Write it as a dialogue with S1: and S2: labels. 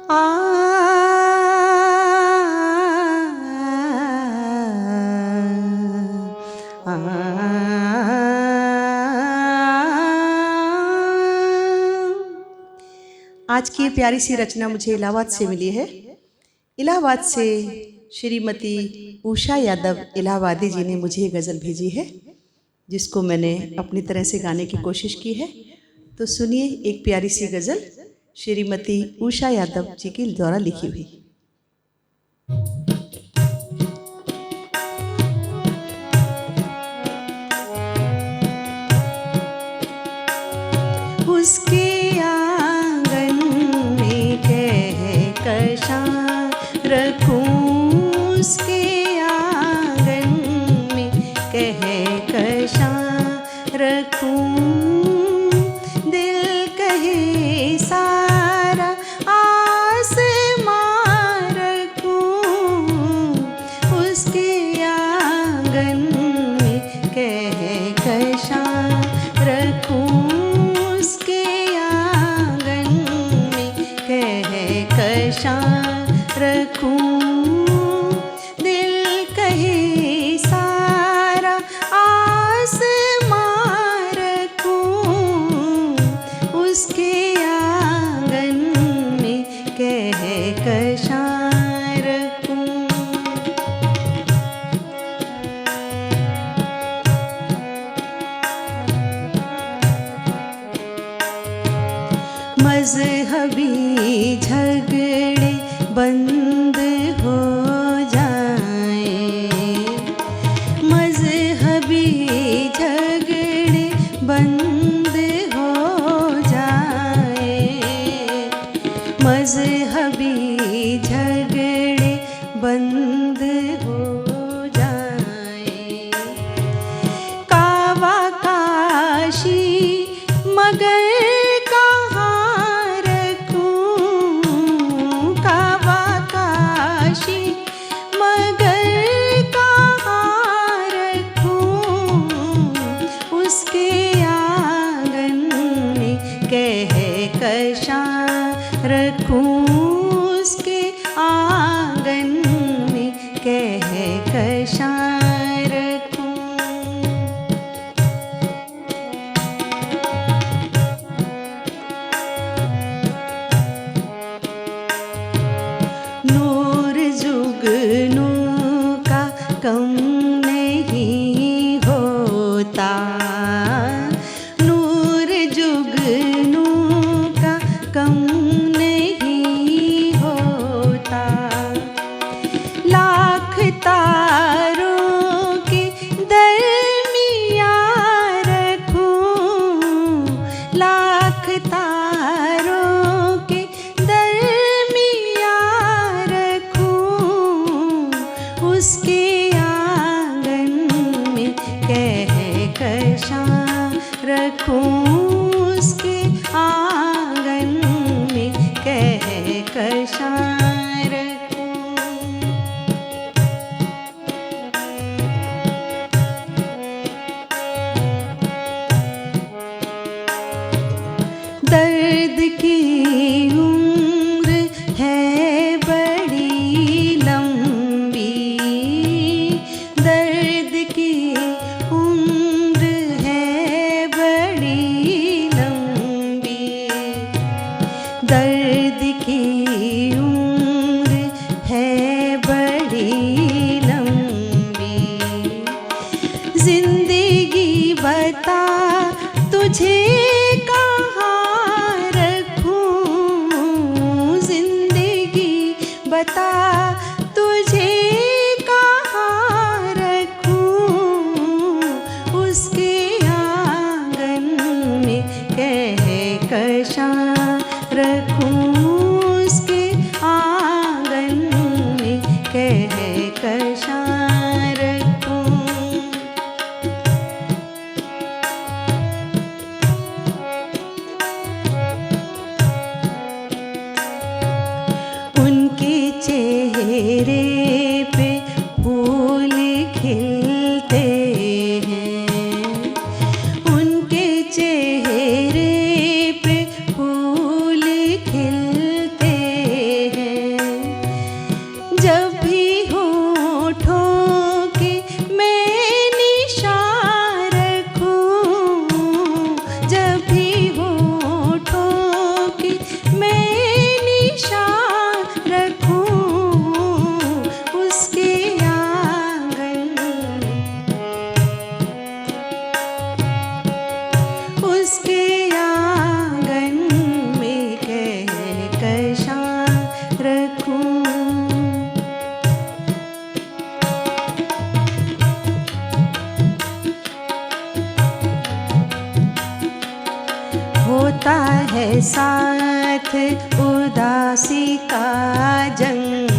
S1: आ आज की ये प्यारी सी रचना मुझे इलाहाबाद से मिली है। इलाहाबाद से श्रीमती उषा यादव इलाहाबादी जी ने मुझे ये गज़ल भेजी है, जिसको मैंने अपनी तरह से गाने की कोशिश की है। तो सुनिए एक प्यारी सी गज़ल श्रीमती उषा यादव जी के द्वारा लिखी हुई। उसके आंगन में कहकशां रखूं, उसके आंगन में कहकशां रखूं, दिल कहे सारा आसमां रखूं, उसके आंगन में कहकशां रखूं, कहकशां रखूं, दिल कहे सारा आसमां रखूं, उसके आंगन में कहकशां रखूं। मज़हबी झगड़े बंद हो जाएं, मज़हबी झगड़े बंद हो जाएं, मज़हबी झगड़े बंद हो जाएं, कावा काशी मगर कहकशां रखूं, उसके आंगन में कहकशां रखूं। नूर जुगनू का कम नहीं होता, कम नहीं होता, लाख तारों के दरमियाँ रखूं, लाख तारों के दरमियाँ रखूं, उसके आंगन में कहकशां रखूं, उसके आंगन में कहकशां रखूं। दर्द की उम्र है बड़ी लंबी, दर्द की उम्र है बड़ी लंबी, दर्द की उम्र है बड़ी लंबी, जिंदगी बता तुझे कहाँ रखूं, जिंदगी बता तुझे कहाँ रखूं, उसके आंगन में कहकशां रखूं, उसके आंगन में कहकशां रखूं। उनके चेहरे पे फूल खिलते हैं, उनके चेहरे पे फूल खिलते साथ उदासी का जंग